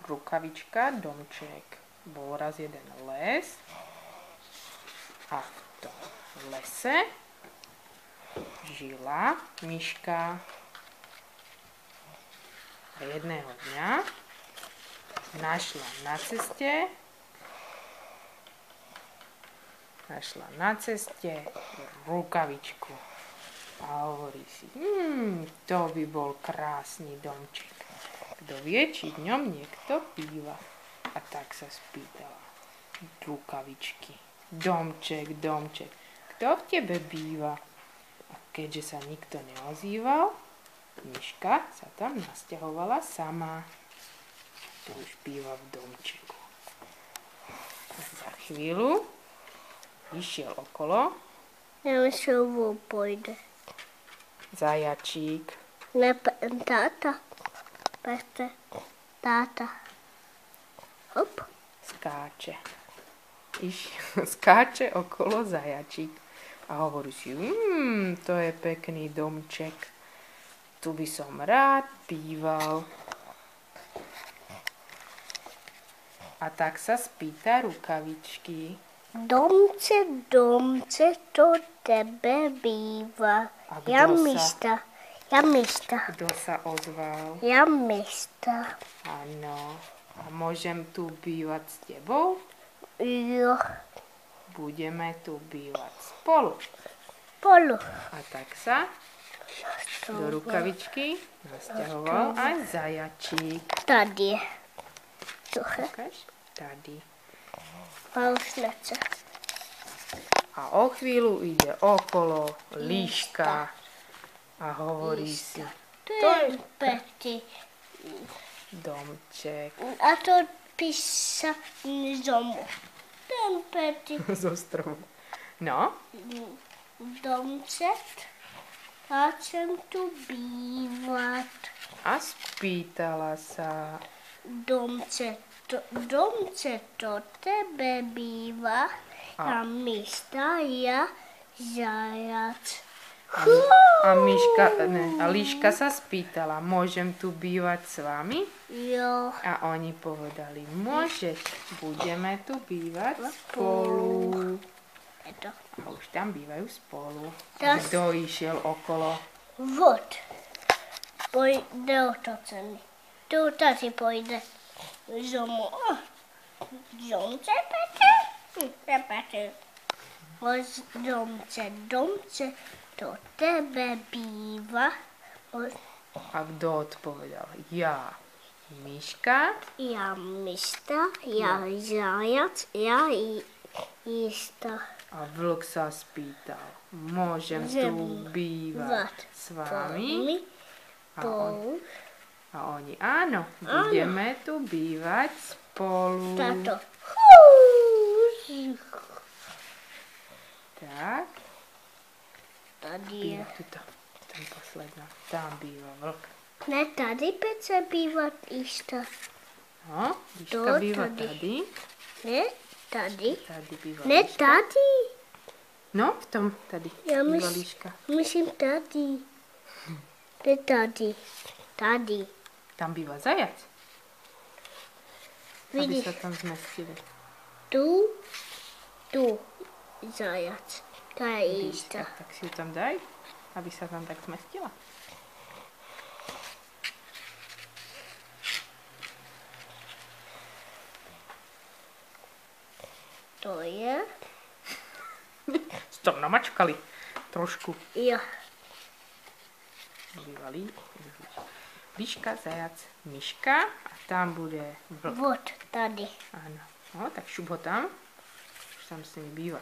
rukavička, domček. Bol raz jeden les a v tom lese žila myška. A jedného dňa našla na ceste rukavičku. A hovorí si, to by bol krásny domček. Kto vie, či v ňom niekto býva. A tak sa spýtala rukavičky. Domček, kto v tebe býva? A keďže sa nikto neozýval, myška sa tam nasťahovala sama. Tu už býva v domčeku. A za chvíľu išiel okolo. Ja myslím, pôjde. Zajačík. Táta. Táta. Hop. Skáče okolo zajačík. A hovorí si, to je pekný domček. Tu by som rád býval. A tak sa spýta rukavičky. Domce, to tebe býva. A Ja myšta. Kto sa ozval? Ja myšta. Áno. A môžem tu bývať s tebou? Jo. Budeme tu bývať spolu. A tak sa do rukavičky nasťahoval aj zajačík. Tady. Ukáž? Tady. A o chvíľu ide okolo líška a hovorí si, to je pekný domček. A to písa z domu. Ten pekný Zo stromu. No? Domček. A chcem tu bývať. A spýtala sa. Domce, to tebe býva. A myška, ja zajac. A líška sa spýtala, môžem tu bývať s vami? Jo. A oni povedali, môžeš, budeme tu bývať spolu. A už tam bývajú spolu. Kto išiel okolo? Vod. Pojde otočený. Tu tady pojde. Zomu. Domce, Petr. Domce, to tebe býva. A kto odpovedal? Ja, myška. Ja myška, ja zajac, ja jista. A vlk sa spýtal, môžem tu bývať s vami? A oni, áno, budeme tu bývať spolu. Táto. Tak. Tady je. Tam posledná. Tam býva vlk. Ne, tady Pece bývá Líška. No, Líška býva tady. Ne, tady. Tady býva Ne, Líška. tady. No, v tom tady býva Líška. Myslím tady. Ne, tady. Tady. Tam býva zajac. Vidíš? Aby sa tam zmestili. Tu. Zajac. To je Líška. Tak si ju tam daj, aby sa tam tak zmestila. To je. Tam namačkali trošku. Jo. Bývalý. Líška, zajac, myška a tam bude vlk. Vod, tady. Áno. No, tak šup ho tam. Už tam s nimi býva.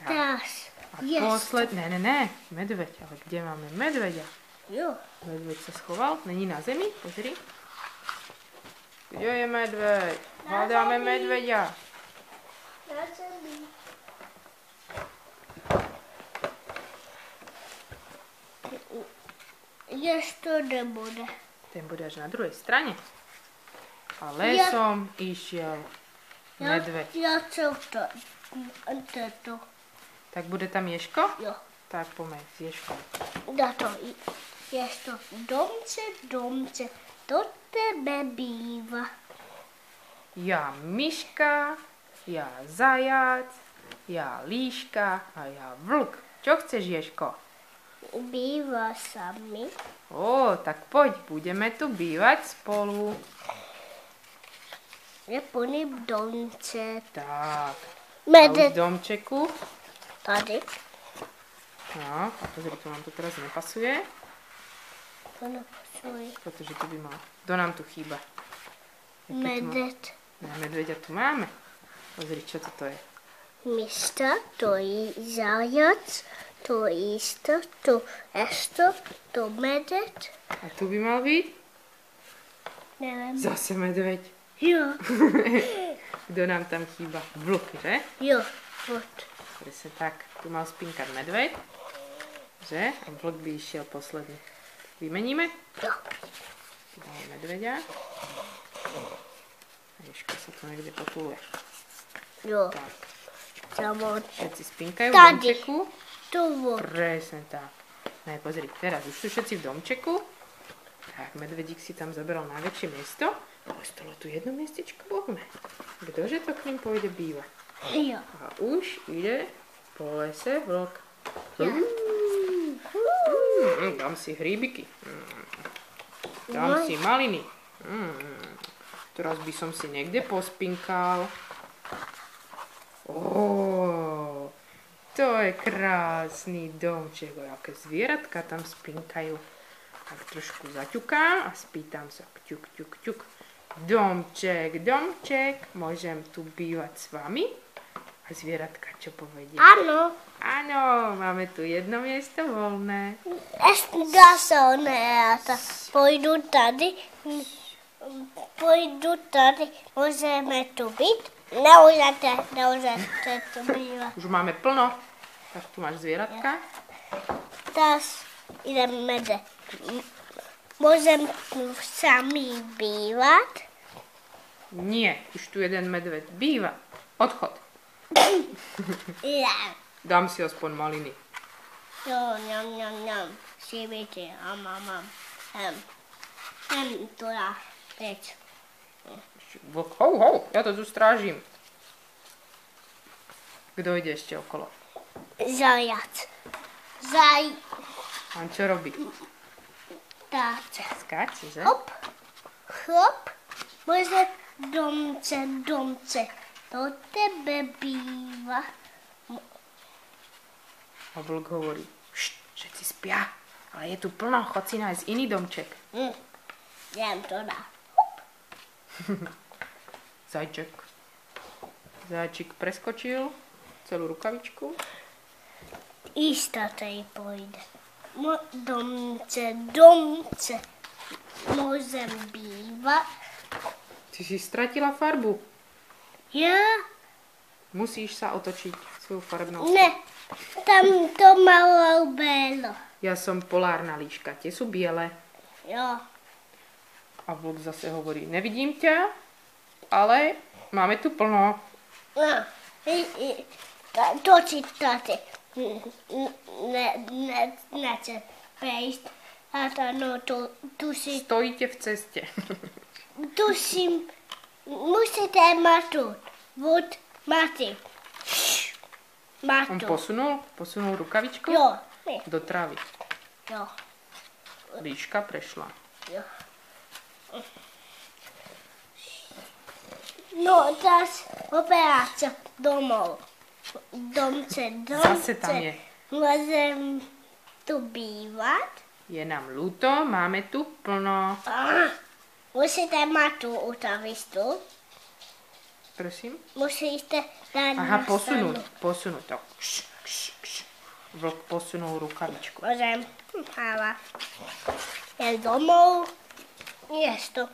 Teraz. A posledné, ne, medveď. Ale kde máme medveďa? Jo. Medveď sa schoval, není na zemi, pozri. Kde je medveď? Hľadáme medveďa. Na zemi. Ještě nebude. Ten bude až na druhej strane. A lesom išiel medveď. Ja chcem to. Tak bude tam Ježko? Jo. Tak poďme s Ježkom. Dá to. Jesto domce, do tebe býva. Ja myška, ja zajac, ja líška a ja vlk. Čo chceš, Ježko? Býva sa mi. Ó, tak poď, budeme tu bývať spolu. Je plný domček. Tak. A už Medveď v domčeku. tady. No, a pozri, to nám tu teraz nepasuje, To nepasuj. pretože tu by mal. Kto nám tu chýba? Medveď. Medveďa tu máme. Pozri, čo toto je. Myška, to je zajac, to isto, to esto, to medveď. A tu by mal byť? Neviem. Zase medveď. Jo, Kto nám tam chýba? Vlk, že? jo, vod. Presne tak. Tu mal spinkať medveď, že? A vlk by išiel posledný. Vymeníme? Jo. Dáme medveďa. A Ježko sa tu niekde potuluje. Jo, Tak. samo Všetci spinkajú v Tady. domčeku. to vod. Presne tak. Ne, pozri, teraz už sú všetci v domčeku. Tak, medvedík si tam zabral najväčšie miesto. Ostalo tu jedno miestečko voľné. Ktože to k ním pôjde bývať? Jo. A už ide po lese vlk. Ja. Dám si hríbiky. Dám si maliny. Teraz by som si niekde pospinkal. To je krásny domček. Aké zvieratka tam spinkajú. Tak trošku zaťukám a spýtam sa kťuk, kťuk, kťuk. Domček, môžem tu bývať s vami? A zvieratka čo povedia? Áno, Áno, máme tu jedno miesto voľné. dá sa oneata. Pôjdu tady, môžeme tu byť. Nemôžete tu bývať. Už máme plno. Tak tu máš zvieratka. Teraz ideme Môžem tu sami bývať. Nie, už tu jeden medveď býva. Odchod. Ja. Dám si aspoň maliny. Jo, ňam. Si viete, mám. Tu dá preč. Vlk, hou, ja to tu strážim. Kto ide ešte okolo? Zajac. A čo robí? Táce. Skáče, že? Hop. Môže domce. To tebe býva. A vlk hovorí, všetci spia, ale je tu plno, chod si nájsť iný domček. Jem to dá. Zajčík preskočil celú rukavičku. Istotej pôjde. Domce. Môžem bývať. Ty si stratila farbu. Ja? Musíš sa otočiť svoju farbnou. Ne, tam to malo belo. Ja som polárna líška, tie sú biele. Jo. A vlk zase hovorí, nevidím ťa, ale máme tu plno. No, to čítate. Nechcem prejsť. A to, no, tu si, Stojíte v ceste. musíte mať tu. Vod, máte. Má On tu. posunul rukavičku Jo, ne, do trávy. jo, Líška prešla. jo. No, teraz operácia domov. Domce. Zase tam je. Môžem tu bývať? Je nám ľúto, máme tu plno. Musíte mať tu utavistu. Prosím? Musíte dať Aha, na posunúť to. Vlk posunul rukavičku. Môžem. Háva. Je domov. Jež tu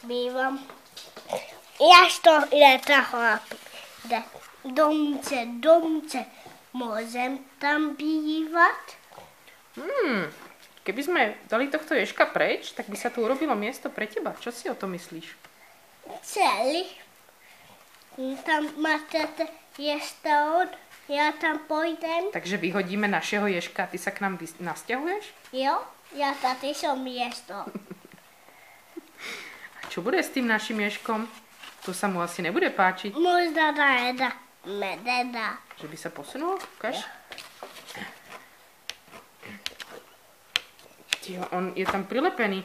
bývam. Jež to ide tracholapy. Domce. Môžem tam bývať? Keby sme dali tohto ježka preč, tak by sa tu urobilo miesto pre teba. Čo si o to myslíš? Celý. Tam máte ješta ja tam pôjdem. Takže vyhodíme našeho ježka a ty sa k nám nasťahuješ? Jo? Ja tady som miesto. A čo bude s tým našim ješkom? To sa mu asi nebude páčiť. Možda najeda medena. Že by sa posunul? Ukáž. Tyjo, on je tam prilepený.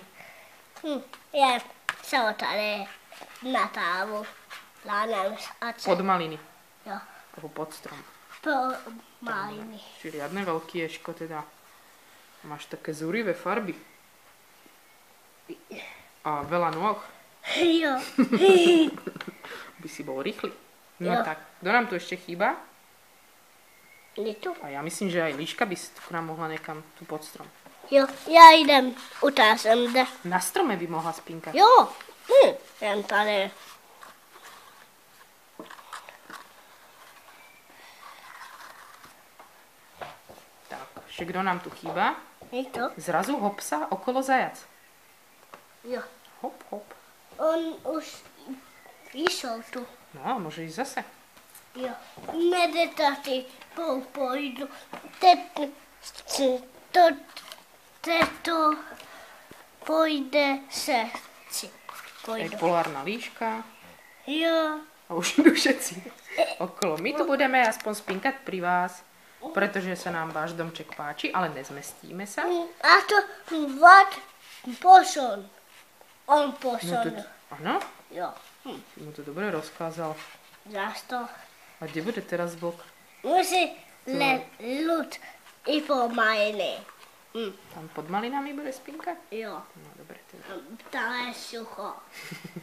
Ja sa tady na távu. Lánem a Pod maliny. Jo, Alebo pod strom. po maliny. Čiže riadne veľký ješko teda. Máš také zúrivé farby. A veľa nôh. Jo. By si bol rýchly. No Jo. tak, kto nám tu ešte chýba? Je tu? A ja myslím, že aj Líška by si tu k nám mohla nekam tu pod strom. Jo, ja idem utázem de. Na strome by mohla spinkať. Jo, jen tady. Tak, ešte kto nám tu chýba? Je to? Zrazu hopsa okolo zajac. Jo. Hop, hop. On už išol tu. No a môže ísť zase. Jo. Meditaty pôjdu. Teto pôjde srdci. Aj Pôjdu. polárna líška. Jo. A už idú všetci okolo. My tu budeme aspoň spinkať pri vás, pretože sa nám váš domček páči, ale nezmestíme sa. A to vad posun. On No posun. to, áno, Jo. si mu to dobre rozkázal. Zašto? A kde bude teraz vlk? Musí len ľud i pomaliny. Tam pod malinami bude spinkať? Jo. No dobre, teda. Tam je sucho.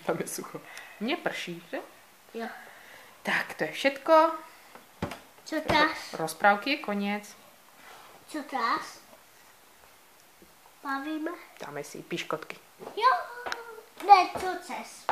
Tam je sucho. Neprší, že? Jo. Tak, to je všetko. Čo teraz? Rozprávky je koniec. Čo teraz? Bavíme? Dáme si piškotky. Jo. Ne, čo cez.